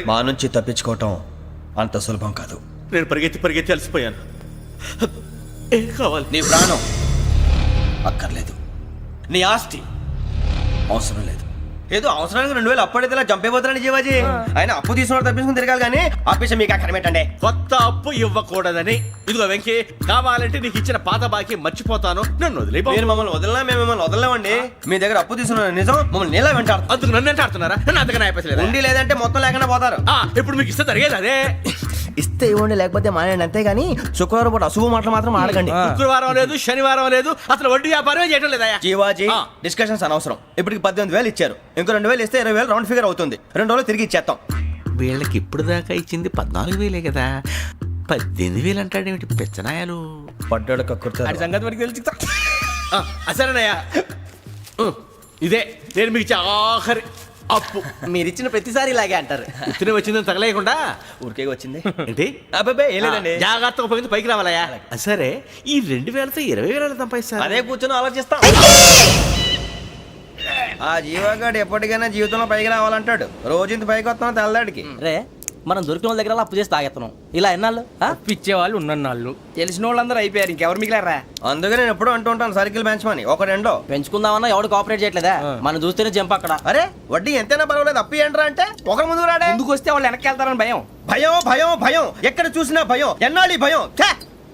మా నుంచి తప్పించుకోవటం అంత సులభం కాదు. నేను పరిగెత్తి అలసిపోయాను. ఏం కావాలి? నీ ప్రాణం అక్కర్లేదు, నీ ఆస్తి అవసరం లేదు. ఏదో అవసరానికి 2000 అప్పటిలా చంపేపోతున్నాడు జీవాజీ. ఆయన అప్పు తీసుకున్న తప్పించుకుని తిరగాలి కానీ ఆపేసి మీకు అక్కడ పెట్టండి. కొత్త అప్పు ఇవ్వకూడదని. ఇదిగో వెంకీ, కావాలంటే నీకు ఇచ్చిన పాత బాకీ మర్చిపోతాను, నన్ను వదిలే. మీరు మమ్మల్ని వదలనా? మేము మిమ్మల్ని వదలలేమండి. మీ దగ్గర అప్పు తీసుకున్న నిజం మమ్మల్ని నీలా వెంటాడు. అందుకు నన్ను ఎంత ఆడుతున్నారా? నన్ను అంతగా అయిపోలేదు. ఉండి లేదంటే మొత్తం లేకుండా పోతారు. ఇప్పుడు మీకు ఇస్తే జరిగేది అదే. ఇస్తే ఇవ్వండి, లేకపోతే మానేయండి, అంతేగాని శుక్రవారం పూట అశుభ మాటలు మాత్రం ఆడకండి. శుక్రవారం లేదు, శనివారం లేదు, అసలు వడ్డీ వ్యాపారమే చేయడం లేదా? జీవాజీ, డిస్కషన్స్ అనవసరం. ఇప్పటికి 18,000 ఇచ్చారు, ఇంకో 2,000 ఇస్తే 20,000 రౌండ్ ఫిగర్ అవుతుంది. 2 రోజులు తిరిగి ఇచ్చేస్తాం. వీళ్ళకి ఇప్పుడు దాకా ఇచ్చింది 14,000 కదా, 18,000 అంటాడేమిటి పెచ్చనాయాలు? పడ్డాడు కక్కుర్తాడు. సంగతి వరకు తెలిసి అసలేనయ్యా, ఇదే నేను మీకు ఇచ్చే ఆఖరి అప్పు. మీరు ఇచ్చిన ప్రతిసారి ఇలాగే అంటారు. ఇతనే వచ్చిందని తగలేయకుండా ఊరికే వచ్చింది ఏంటి? అబ్బాయి ఏం లేదండి. జాగ్రత్తగా ఉపయోగించి పైకి రావాలయ్యా. సరే, ఈ 2,000తో 20,000 సంపాదిస్తారు. అదే కూర్చొని ఆలోచిస్తాం. ఆ జీవగాడు ఎప్పటికైనా జీవితంలో పైకి రావాలంటాడు. రోజు ఇంత పైకి వస్తాం తెల్లడికి. రే, మనం దొరికిన వాళ్ళ దగ్గర అప్పు చేసి తాగెత్తనం. ఇలా ఎన్నాళ్ళు పిచ్చే వాళ్ళు ఉన్నన్నాళ్ళు తెలిసిన వాళ్ళందరూ అయిపోయారు, ఇంకెవరు మిగిలారా? అందుకే నేను ఎప్పుడూ అంటూ ఉంటాను, సర్కిల్ బెంచ్ మని ఒక రెండో పెంచుకుందామన్నా ఎవడు కోఆపరేట్ చేయట్లేదా? మనం చూస్తేనే జంప్ అక్కడ. అరే వడ్డీ ఎంతైనా పర్వాలేదు, అప్పు ఏంట్రా అంటే ఒకరి ముందు రాడే. ముందుకు వస్తే వాళ్ళు వెనక్కి వెళ్తారని భయం. భయం భయం భయం, ఎక్కడ చూసినా భయం. ఎన్నాళ్ళు భయం?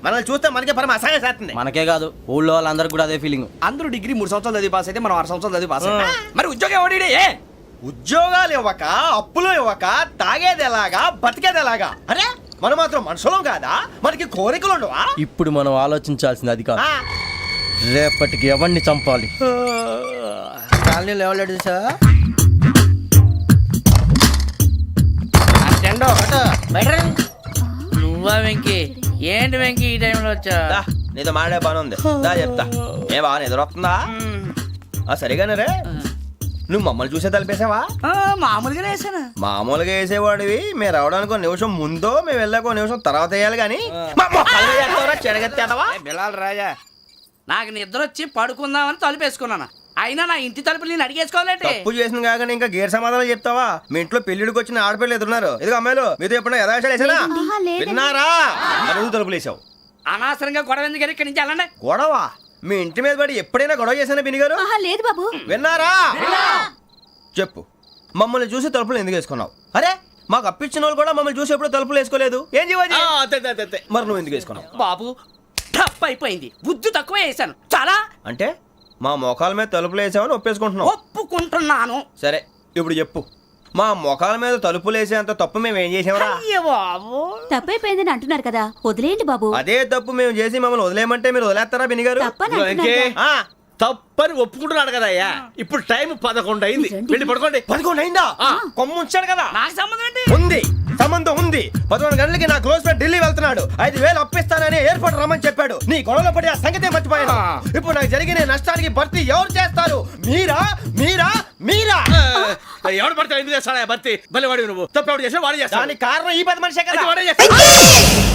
మనల్ని చూస్తే మనకే పరమ అసహాయం చేస్తుంది. మనకే కాదు, ఊళ్ళో వాళ్ళందరికీ కూడా అదే ఫీలింగ్. అందరూ డిగ్రీ 3 సంవత్సరాలు చదివి పాస్ అయితే మనం 6 సంవత్సరాలు చదివి పాస్ అయ్యాం. మరి ఉద్యోగం ఎవడి? ఉద్యోగాలు ఇవ్వక, అప్పులు ఇవ్వక, తాగేది ఎలాగా, బతికేది ఎలాగా? అరే మనం మాత్రం మనుషులం కాదా? మనకి కోరికలు ఉండవా? ఇప్పుడు మనం ఆలోచించాల్సింది అది కాదు, రేపటికి ఎవరిని చంపాలి. కాలనీలో ఎవరు సార్? నువ్వా వెంకీ? ఏంటి వెంకీ ఈ టైంలో వచ్చా? నీతో మాడే పని ఉంది, దా చెప్తా. ఏ బాగా నిద్రొస్తుందా? సరిగానే రే, నువ్వు మమ్మల్ని చూసే తలిపేసావా? మామూలుగానే వేసాను. మామూలుగా వేసేవాడివి. మేము రావడానికి 1 నిమిషం ముందో, మేము వెళ్ళాక 1 నిమిషం తర్వాత వేయాలి కానీ బిలాల్ రాజా, నాకు నిద్ర వచ్చి పడుకుందామని తలుపేసుకున్నాను. అయినా నా ఇంటి తలుపులు నేను అడిగేసుకోవాలంటే తప్పు చేసిన కాక ఇంకా గేర్ సమాధానం చెప్తావా? మీ ఇంట్లో పెళ్లిడికి వచ్చిన ఆడపిల్లలు ఎదురున్నారు. ఇదిగో అమ్మాయిలు, మీతో ఎప్పుడైనా యథాశాలు వేసానా? విన్నారా? అడుగు తలుపులు వేసావు. అనవసరంగా గొడవ ఎందుకు? ఇక్కడి నుంచి వెళ్ళండి. గొడవ? మీ ఇంటి మీద పడి ఎప్పుడైనా గొడవ చేశానా బినిగారు? లేదు బాబు. విన్నారా? చెప్పు, మమ్మల్ని చూసి తలుపులు ఎందుకు వేసుకున్నావు? అరే మాకు అప్పించిన వాళ్ళు కూడా మమ్మల్ని చూసి ఎప్పుడు తలుపులు వేసుకోలేదు. ఏం చేయాలి? మరి నువ్వు ఎందుకు వేసుకున్నావు? బాబు టప్ అయిపోయింది, బుద్ధి తక్కువ వేసాను చాలా. అంటే మా మోకాల మీద తలుపులు వేసామని ఒప్పేసుకుంటున్నావు? ఒప్పుకుంటున్నాను. సరే ఇప్పుడు చెప్పు, మా మొఖాల మీద తలుపులు వేసేంత తప్పు మేము ఏం చేసామరా? తప్పైపోయిందని అంటున్నారు కదా, వదిలేయండి బాబు. అదే తప్పు మేము చేసి మమ్మల్ని వదిలేయమంటే మీరు వదిలేస్తారా బినిగారు? తప్పని ఒప్పుకుంటున్నాడు కదా అయ్యా. ఇప్పుడు టైం 11 అయింది, వెళ్ళి పడుకోండి. 11 అయిందా? కొమ్ము ఉంచాడు కదా. నాకు సంబంధం ఏంటి? ఉంది, సంబంధం ఉంది. 11 గంటలకి నా క్లోజ్ ఫ్రెండ్ ఢిల్లీ వెళ్తున్నాడు. 5,000 అప్పిస్తానని ఎయిర్పోర్ట్ రమ్మని చెప్పాడు. నీ గొడవలో పడి ఆ సంగతే మర్చిపోయాను. ఇప్పుడు నాకు జరిగిన నష్టానికి భర్తీ ఎవరు చేస్తారు? మీరా మీరా మీరా? ఎవడు పడితే ఎందుకు చేస్తాడా భర్తీ? భలే వాడి నువ్వు. తప్పు ఎవడు చేసినా వాడు చేస్తాడు. దానికి కారణం ఈ 10 మనిషే కదా.